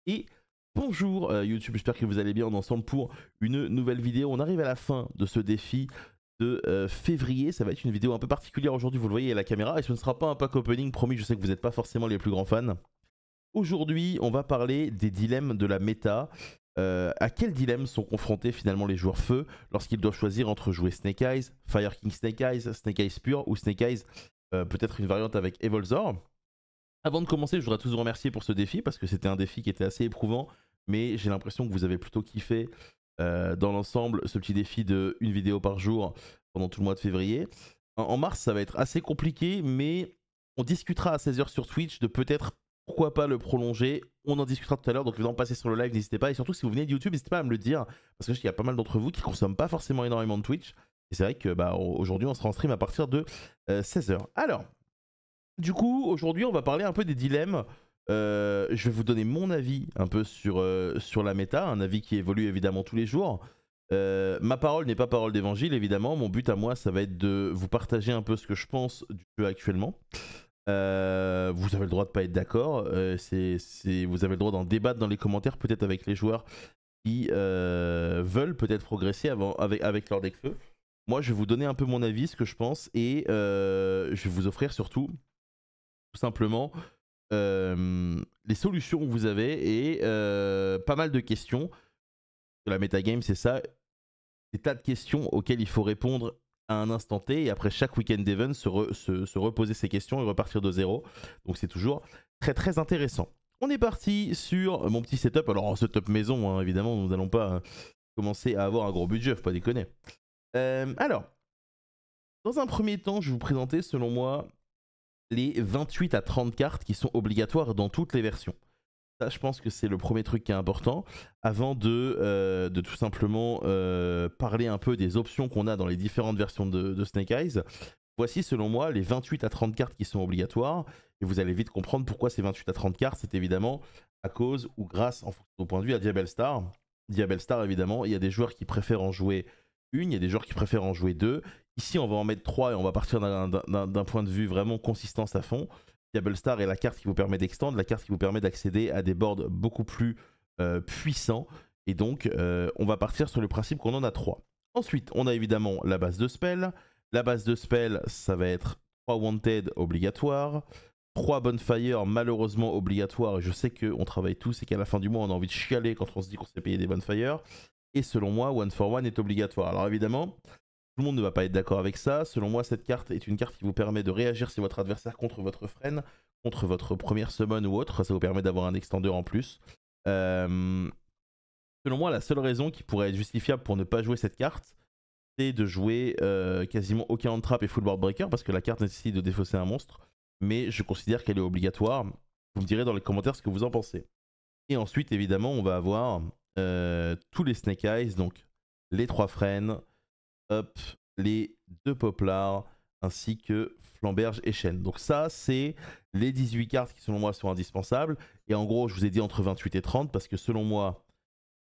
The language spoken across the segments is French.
Et bonjour YouTube, j'espère que vous allez bien. On est ensemble pour une nouvelle vidéo. On arrive à la fin de ce défi de février. Ça va être une vidéo un peu particulière aujourd'hui, vous le voyez à la caméra. Et ce ne sera pas un pack opening, promis, je sais que vous n'êtes pas forcément les plus grands fans. Aujourd'hui, on va parler des dilemmes de la méta. À quels dilemmes sont confrontés finalement les joueurs feu lorsqu'ils doivent choisir entre jouer Snake Eyes, Fire King Snake Eyes, Snake Eyes pur ou Snake Eyes, peut-être une variante avec Evolzor. Avant de commencer, je voudrais tous vous remercier pour ce défi parce que c'était un défi qui était assez éprouvant, mais j'ai l'impression que vous avez plutôt kiffé dans l'ensemble ce petit défi de une vidéo par jour pendant tout le mois de février. En mars, ça va être assez compliqué, mais on discutera à 16 h sur Twitch de peut-être pourquoi pas le prolonger. On en discutera tout à l'heure, donc évidemment passer sur le live, n'hésitez pas. Et surtout, si vous venez de YouTube, n'hésitez pas à me le dire parce que je sais qu'il y a pas mal d'entre vous qui consomment pas forcément énormément de Twitch. Et c'est vrai que aujourd'hui, on sera en stream à partir de 16 h. Alors, du coup, aujourd'hui, on va parler un peu des dilemmes. Je vais vous donner mon avis un peu sur la méta, un avis qui évolue évidemment tous les jours. Ma parole n'est pas parole d'évangile, évidemment. Mon but à moi, ça va être de vous partager un peu ce que je pense du jeu actuellement. Vous avez le droit de pas être d'accord. Vous avez le droit d'en débattre dans les commentaires, peut-être avec les joueurs qui veulent peut-être progresser avec leur deck feu. Moi, je vais vous donner un peu mon avis, ce que je pense, et je vais vous offrir surtout tout simplement les solutions que vous avez et pas mal de questions. La metagame, c'est ça, des tas de questions auxquelles il faut répondre à un instant T et après chaque week-end d'event se reposer ces questions et repartir de zéro. Donc c'est toujours très très intéressant. On est parti sur mon petit setup. Alors en setup maison, hein, évidemment, nous n'allons pas commencer à avoir un gros budget, faut pas déconner. Alors, dans un premier temps, je vais vous présenter selon moi les 28 à 30 cartes qui sont obligatoires dans toutes les versions. Ça, je pense que c'est le premier truc qui est important. Avant de tout simplement parler un peu des options qu'on a dans les différentes versions de Snake Eyes, voici selon moi les 28 à 30 cartes qui sont obligatoires. Et vous allez vite comprendre pourquoi ces 28 à 30 cartes, c'est évidemment à cause ou grâce, en fonction de mon point de vue, à Diabell Star. Diabell Star, évidemment, il y a des joueurs qui préfèrent en jouer une, il y a des joueurs qui préfèrent en jouer deux. Ici, on va en mettre trois et on va partir d'un point de vue vraiment consistance à fond. Diabell Star est la carte qui vous permet d'extendre, la carte qui vous permet d'accéder à des boards beaucoup plus puissants. Et donc, on va partir sur le principe qu'on en a trois. Ensuite, on a évidemment la base de spell. La base de spell, ça va être 3 Wanted obligatoires, 3 Bonfire malheureusement obligatoires. Je sais qu'on travaille tous et qu'à la fin du mois, on a envie de chialer quand on se dit qu'on s'est payé des Bonfire. Et selon moi, One for One est obligatoire. Alors évidemment, tout le monde ne va pas être d'accord avec ça. Selon moi, cette carte est une carte qui vous permet de réagir si votre adversaire contre votre frame, contre votre première summon ou autre. Ça vous permet d'avoir un extender en plus. Selon moi, la seule raison qui pourrait être justifiable pour ne pas jouer cette carte, c'est de jouer quasiment aucun hand-trap et full board breaker parce que la carte nécessite de défausser un monstre. Mais je considère qu'elle est obligatoire. Vous me direz dans les commentaires ce que vous en pensez. Et ensuite, évidemment, on va avoir tous les Snake Eyes, donc les 3 frênes, hop, les 2 Poplars, ainsi que Flamberge et Chêne. Donc ça, c'est les 18 cartes qui, selon moi, sont indispensables. Et en gros, je vous ai dit entre 28 et 30, parce que selon moi,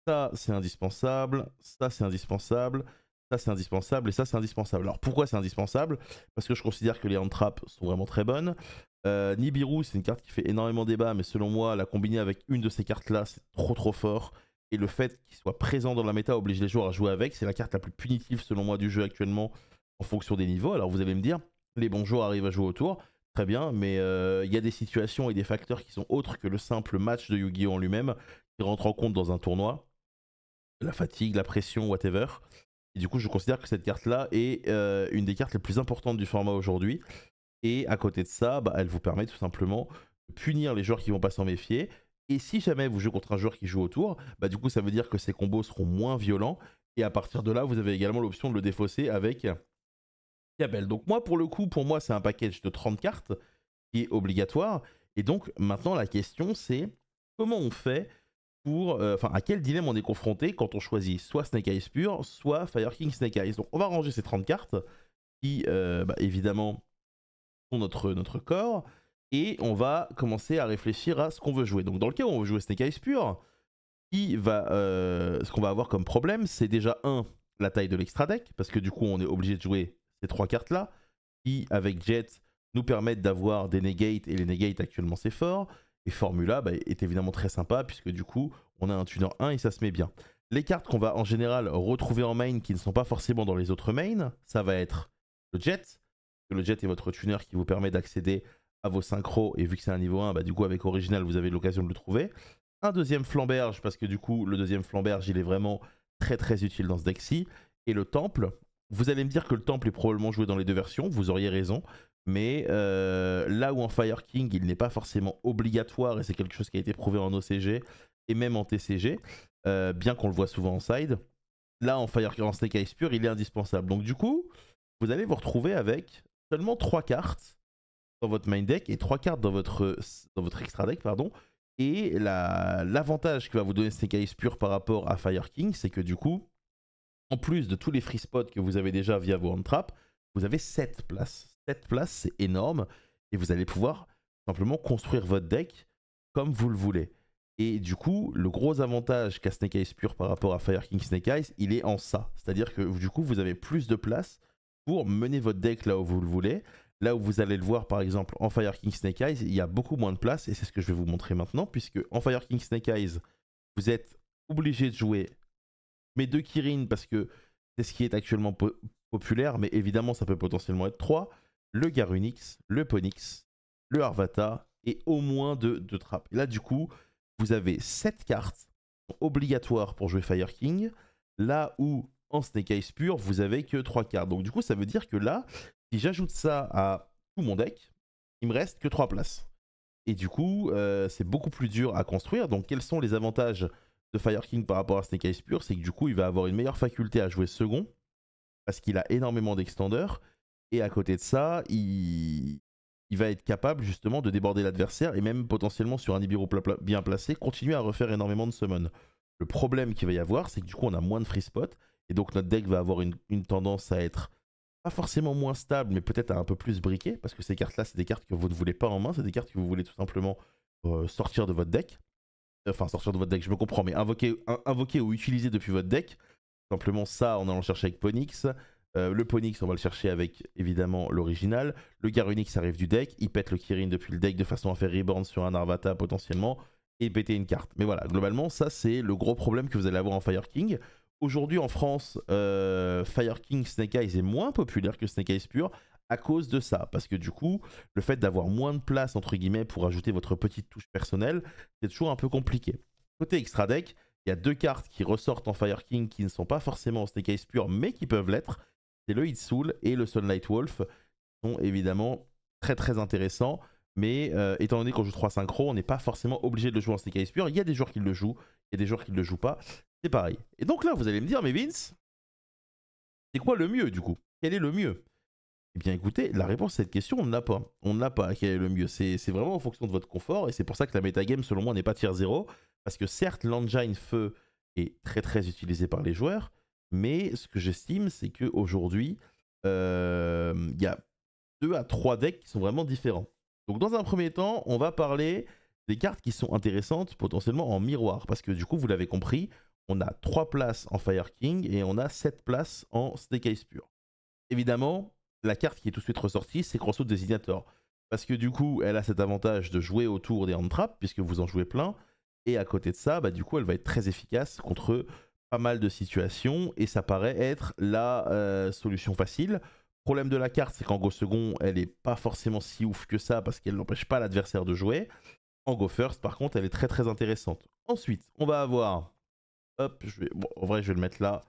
ça, c'est indispensable, ça, c'est indispensable, ça, c'est indispensable, et ça, c'est indispensable. Alors pourquoi c'est indispensable? Parce que je considère que les hand traps sont vraiment très bonnes. Nibiru, c'est une carte qui fait énormément débat, mais selon moi, la combiner avec une de ces cartes-là, c'est trop trop fort. Et le fait qu'il soit présent dans la méta oblige les joueurs à jouer avec. C'est la carte la plus punitive selon moi du jeu actuellement en fonction des niveaux. Alors vous allez me dire, les bons joueurs arrivent à jouer autour, très bien, mais il y a des situations et des facteurs qui sont autres que le simple match de Yu-Gi-Oh en lui-même, qui rentrent en compte dans un tournoi. La fatigue, la pression, whatever. Et du coup, je considère que cette carte-là est une des cartes les plus importantes du format aujourd'hui. Et à côté de ça, elle vous permet tout simplement de punir les joueurs qui vont pas s'en méfier. Et si jamais vous jouez contre un joueur qui joue autour, du coup ça veut dire que ses combos seront moins violents. Et à partir de là, vous avez également l'option de le défausser avec Diabell. Donc moi, pour le coup, pour moi, c'est un package de 30 cartes qui est obligatoire. Et donc maintenant, la question c'est comment on fait pour... Enfin, à quel dilemme on est confronté quand on choisit soit Snake Eyes pur, soit Fire King Snake Eyes. Donc on va ranger ces 30 cartes qui, évidemment, notre corps et on va commencer à réfléchir à ce qu'on veut jouer. Donc dans le cas où on veut jouer Snake Eyes pur, ce qu'on va avoir comme problème, c'est déjà la taille de l'extra deck, parce que du coup on est obligé de jouer ces 3 cartes là, qui avec Jet nous permettent d'avoir des negates, et les negates actuellement c'est fort. Et Formula est évidemment très sympa puisque du coup on a un tuner 1 et ça se met bien. Les cartes qu'on va en général retrouver en main qui ne sont pas forcément dans les autres mains, ça va être le jet. Le jet est votre tuner qui vous permet d'accéder à vos synchros et vu que c'est un niveau 1, du coup avec Original vous avez l'occasion de le trouver. Un deuxième flamberge parce que du coup le deuxième flamberge il est vraiment très utile dans ce deck-ci. Et le temple, vous allez me dire que le temple est probablement joué dans les deux versions, vous auriez raison. Mais là où en Fire King il n'est pas forcément obligatoire et c'est quelque chose qui a été prouvé en OCG et même en TCG, bien qu'on le voit souvent en side, là en Snake Eyes pur il est indispensable. Donc du coup vous allez vous retrouver avec seulement 3 cartes dans votre main deck et 3 cartes dans votre extra deck, pardon. Et l'avantage que va vous donner Snake Eyes pur par rapport à Fire King, c'est que du coup, en plus de tous les free spots que vous avez déjà via vos hand traps, vous avez 7 places. 7 places, c'est énorme. Et vous allez pouvoir simplement construire votre deck comme vous le voulez. Et du coup, le gros avantage qu'a Snake Eyes pur par rapport à Fire King Snake Eyes, il est en ça. C'est-à-dire que du coup, vous avez plus de place pour mener votre deck là où vous le voulez. Là où vous allez le voir par exemple en Fire King Snake Eyes, il y a beaucoup moins de place et c'est ce que je vais vous montrer maintenant puisque en Fire King Snake Eyes, vous êtes obligé de jouer mes 2 Kirin parce que c'est ce qui est actuellement populaire, mais évidemment ça peut potentiellement être 3, le Garunix, le Ponix, le Arvata et au moins 2 trappes. Et là du coup, vous avez 7 cartes obligatoires pour jouer Fire King, là où en Snake Eyes pur, vous avez que 3 cartes. Donc du coup, ça veut dire que là, si j'ajoute ça à tout mon deck, il me reste que 3 places. Et du coup, c'est beaucoup plus dur à construire. Donc quels sont les avantages de Fire King par rapport à Snake Eyes pur? C'est que du coup, il va avoir une meilleure faculté à jouer second, parce qu'il a énormément d'extenders. Et à côté de ça, il va être capable justement de déborder l'adversaire et même potentiellement sur un Nibiru bien placé, continuer à refaire énormément de summon. Le problème qu'il va y avoir, c'est que du coup on a moins de free spot et donc notre deck va avoir une tendance à être pas forcément moins stable, mais peut-être un peu plus briqué, parce que ces cartes-là, c'est des cartes que vous ne voulez pas en main, c'est des cartes que vous voulez tout simplement sortir de votre deck. Enfin, sortir de votre deck, je me comprends, mais invoquer ou utiliser depuis votre deck. Simplement ça, en allant chercher avec Ponix. Le Ponix, on va le chercher avec évidemment l'original. Le Garunix arrive du deck, il pète le Kirin depuis le deck de façon à faire reborn sur un Arvata potentiellement et péter une carte. Mais voilà, globalement, ça c'est le gros problème que vous allez avoir en Fire King. Aujourd'hui en France, Fire King Snake Eyes est moins populaire que Snake Eyes pur à cause de ça. Parce que du coup, le fait d'avoir moins de place entre guillemets pour ajouter votre petite touche personnelle, c'est toujours un peu compliqué. Côté extra deck, il y a 2 cartes qui ressortent en Fire King qui ne sont pas forcément en Snake Eyes pur mais qui peuvent l'être. C'est le Hitsoul et le Sunlight Wolf, qui sont évidemment très intéressants. Mais étant donné qu'on joue 3 synchro, on n'est pas forcément obligé de le jouer en Snake Eyes pur. Il y a des joueurs qui le jouent, il y a des joueurs qui ne le jouent pas. C'est pareil. Et donc là, vous allez me dire, mais Vince, c'est quoi le mieux du coup? Quel est le mieux? Eh bien écoutez, la réponse à cette question, on ne l'a pas. On ne l'a pas, quel est le mieux. C'est vraiment en fonction de votre confort et c'est pour ça que la metagame, selon moi, n'est pas tier 0. Parce que certes, l'engine feu est très utilisé par les joueurs, mais ce que j'estime, c'est qu'aujourd'hui, il y a 2 à 3 decks qui sont vraiment différents. Donc dans un premier temps, on va parler des cartes qui sont intéressantes potentiellement en miroir. Parce que du coup, vous l'avez compris, on a 3 places en Fire King et on a 7 places en Snake Eyes pur. Évidemment, la carte qui est tout de suite ressortie, c'est Crossroad Designator. Parce que du coup, elle a cet avantage de jouer autour des hand traps, puisque vous en jouez plein. Et à côté de ça, du coup, elle va être très efficace contre pas mal de situations. Et ça paraît être la solution facile. Problème de la carte, c'est qu'en Go Second, elle n'est pas forcément si ouf que ça, parce qu'elle n'empêche pas l'adversaire de jouer. En Go First, par contre, elle est très intéressante. Ensuite, on va avoir... Hop, bon, en vrai, je vais le mettre là.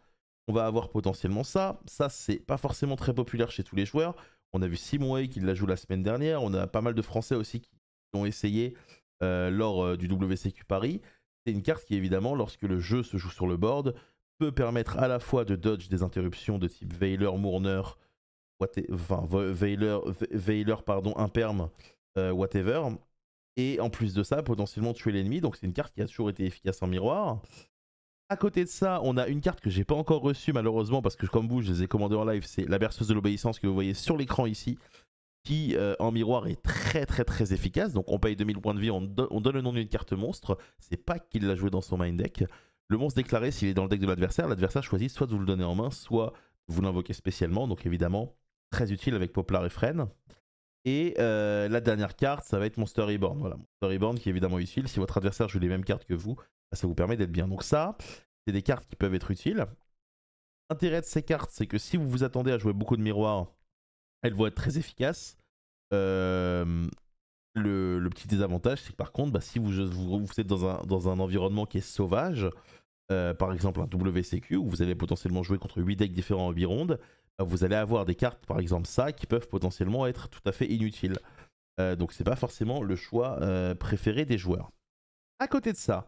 On va avoir potentiellement ça. Ça, c'est pas forcément très populaire chez tous les joueurs. On a vu Simon Way qui la joue la semaine dernière. On a pas mal de Français aussi qui l'ont essayé lors du WCQ Paris. C'est une carte qui, évidemment, lorsque le jeu se joue sur le board, peut permettre à la fois de dodge des interruptions de type Veiler, Mourner, Veiler, pardon, Imperm, whatever. Et en plus de ça, potentiellement tuer l'ennemi. Donc c'est une carte qui a toujours été efficace en miroir. À côté de ça, on a une carte que j'ai pas encore reçue malheureusement parce que comme vous, je les ai commandées en live. C'est la berceuse de l'obéissance que vous voyez sur l'écran ici, qui en miroir est très efficace. Donc on paye 2000 points de vie, on donne le nom d'une carte monstre. C'est pas qu'il l'a joué dans son main deck. Le monstre déclaré, s'il est dans le deck de l'adversaire, l'adversaire choisit soit de vous le donner en main, soit vous l'invoquez spécialement. Donc évidemment, très utile avec Poplar et Fren. Et la dernière carte, ça va être Monster Reborn. Voilà, Monster Reborn qui est évidemment utile. Si votre adversaire joue les mêmes cartes que vous, bah, ça vous permet d'être bien. Donc ça, c'est des cartes qui peuvent être utiles. L'intérêt de ces cartes, c'est que si vous vous attendez à jouer beaucoup de miroirs, elles vont être très efficaces. Le petit désavantage, c'est que par contre, bah, si vous êtes dans un environnement qui est sauvage, par exemple un WCQ, où vous allez potentiellement jouer contre 8 decks différents en 8 rondes, bah, vous allez avoir des cartes, par exemple ça, qui peuvent potentiellement être tout à fait inutiles. Donc c'est pas forcément le choix préféré des joueurs. À côté de ça,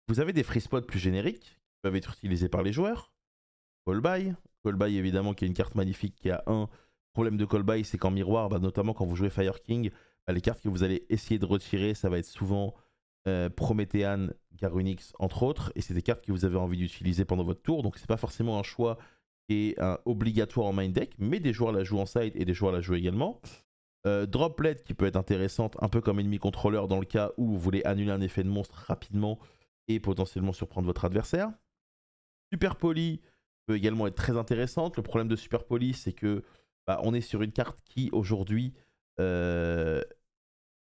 vous avez des free spots plus génériques qui peuvent être utilisés par les joueurs. Call By. Call By évidemment qui est une carte magnifique qui a un problème de Call By, c'est qu'en miroir, bah, notamment quand vous jouez Fire King, bah, les cartes que vous allez essayer de retirer, ça va être souvent Prométhéane, Garunix entre autres, et c'est des cartes que vous avez envie d'utiliser pendant votre tour, donc c'est pas forcément un choix qui est obligatoire en main deck, mais des joueurs la jouent en side et des joueurs la jouent également. Droplet qui peut être intéressante, un peu comme ennemi contrôleur dans le cas où vous voulez annuler un effet de monstre rapidement et potentiellement surprendre votre adversaire. Super Poly peut également être très intéressante. Le problème de Super Poly, c'est que bah, on est sur une carte qui aujourd'hui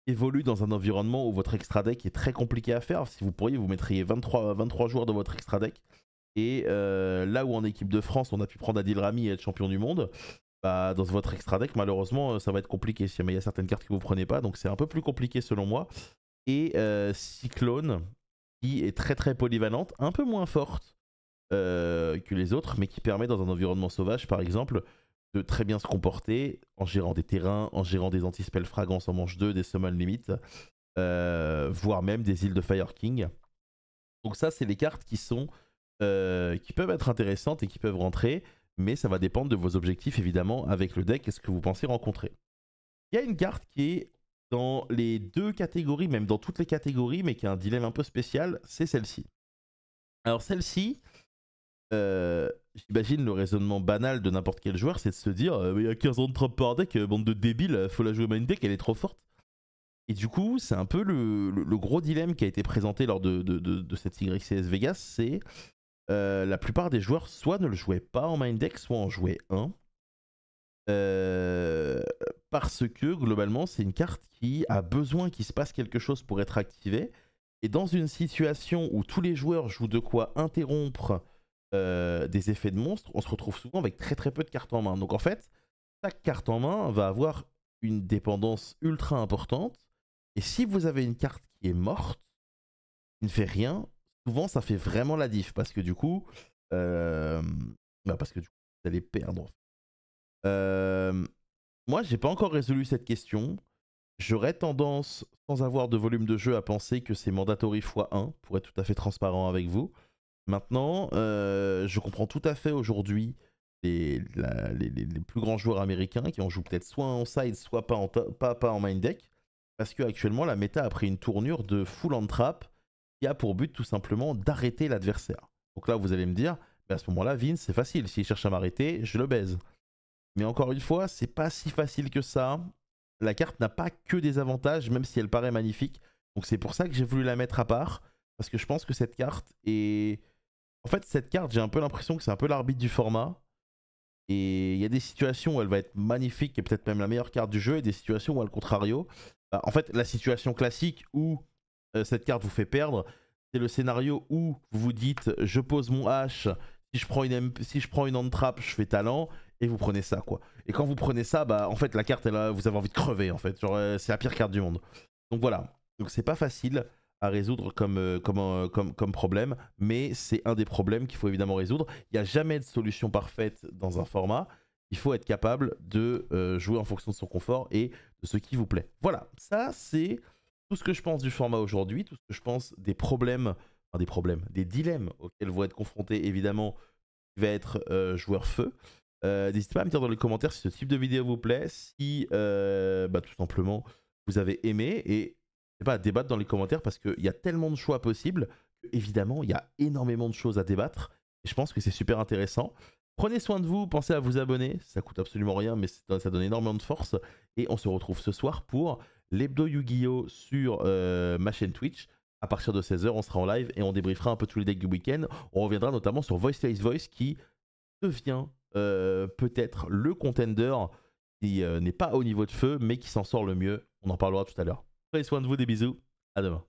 évolue dans un environnement où votre extra deck est très compliqué à faire. Si vous pourriez, vous mettriez 23 joueurs dans votre extra deck. Et là où en équipe de France, on a pu prendre Adil Rami et être champion du monde, bah, dans votre extra deck, malheureusement, ça va être compliqué. Si jamais il y a certaines cartes que vous ne prenez pas, donc c'est un peu plus compliqué selon moi. Et Cyclone, qui est très très polyvalente, un peu moins forte que les autres, mais qui permet dans un environnement sauvage, par exemple, de très bien se comporter en gérant des terrains, en gérant des anti-spell fragrances en manche 2, des summon limit, voire même des îles de Fire King. Donc ça, c'est les cartes qui sont qui peuvent être intéressantes et qui peuvent rentrer, mais ça va dépendre de vos objectifs évidemment avec le deck et ce que vous pensez rencontrer. Il y a une carte qui est dans les deux catégories, même dans toutes les catégories, mais qui a un dilemme un peu spécial, c'est celle-ci. Alors celle-ci, j'imagine le raisonnement banal de n'importe quel joueur, c'est de se dire il y a 15 ans de trap par deck, bande de débiles, faut la jouer main deck, elle est trop forte. Et du coup, c'est un peu le gros dilemme qui a été présenté lors de cette YCS Vegas, c'est la plupart des joueurs soit ne le jouaient pas en main deck, soit en jouaient un. Parce que globalement, c'est une carte qui a besoin qu'il se passe quelque chose pour être activée. Et dans une situation où tous les joueurs jouent de quoi interrompre des effets de monstre, on se retrouve souvent avec très très peu de cartes en main. Donc en fait, chaque carte en main va avoir une dépendance ultra importante. Et si vous avez une carte qui est morte, qui ne fait rien, souvent ça fait vraiment la diff. Parce que du coup, vous allez perdre. Moi, j'ai pas encore résolu cette question. J'aurais tendance, sans avoir de volume de jeu, à penser que c'est mandatory x1, pour être tout à fait transparent avec vous. Maintenant, je comprends tout à fait aujourd'hui les plus grands joueurs américains qui en jouent peut-être soit en side, soit pas en main deck, parce qu'actuellement, la méta a pris une tournure de full on trap qui a pour but tout simplement d'arrêter l'adversaire. Donc là, vous allez me dire, mais à ce moment-là, Vince, c'est facile. S'il cherche à m'arrêter, je le baise. Mais encore une fois, c'est pas si facile que ça. La carte n'a pas que des avantages, même si elle paraît magnifique. Donc c'est pour ça que j'ai voulu la mettre à part. Parce que je pense que cette carte est... En fait, cette carte, j'ai un peu l'impression que c'est un peu l'arbitre du format. Et il y a des situations où elle va être magnifique et peut-être même la meilleure carte du jeu. Et des situations où, al contrario, bah, en fait, la situation classique où cette carte vous fait perdre, c'est le scénario où vous vous dites « je pose mon H, si je prends une hand trap, je fais talent ». Et vous prenez ça, quoi. Et quand vous prenez ça, bah en fait la carte, vous avez envie de crever, en fait. Genre c'est la pire carte du monde. Donc voilà. Donc c'est pas facile à résoudre comme problème, mais c'est un des problèmes qu'il faut évidemment résoudre. Il n'y a jamais de solution parfaite dans un format. Il faut être capable de jouer en fonction de son confort et de ce qui vous plaît. Voilà, ça c'est tout ce que je pense du format aujourd'hui, tout ce que je pense des problèmes, des dilemmes auxquels vont être confrontés évidemment qui va être joueur feu. N'hésitez pas à me dire dans les commentaires si ce type de vidéo vous plaît, si tout simplement vous avez aimé, et pas à débattre dans les commentaires parce qu'il y a tellement de choix possibles qu'évidemment il y a énormément de choses à débattre et je pense que c'est super intéressant. Prenez soin de vous, pensez à vous abonner, ça coûte absolument rien mais ça donne énormément de force et on se retrouve ce soir pour l'hebdo Yu-Gi-Oh sur ma chaîne Twitch. À partir de 16 h, on sera en live et on débriefera un peu tous les decks du week-end. On reviendra notamment sur Voice Voice qui devient peut-être le contender qui n'est pas au niveau de feu, mais qui s'en sort le mieux. On en parlera tout à l'heure. Prenez soin de vous, des bisous, à demain.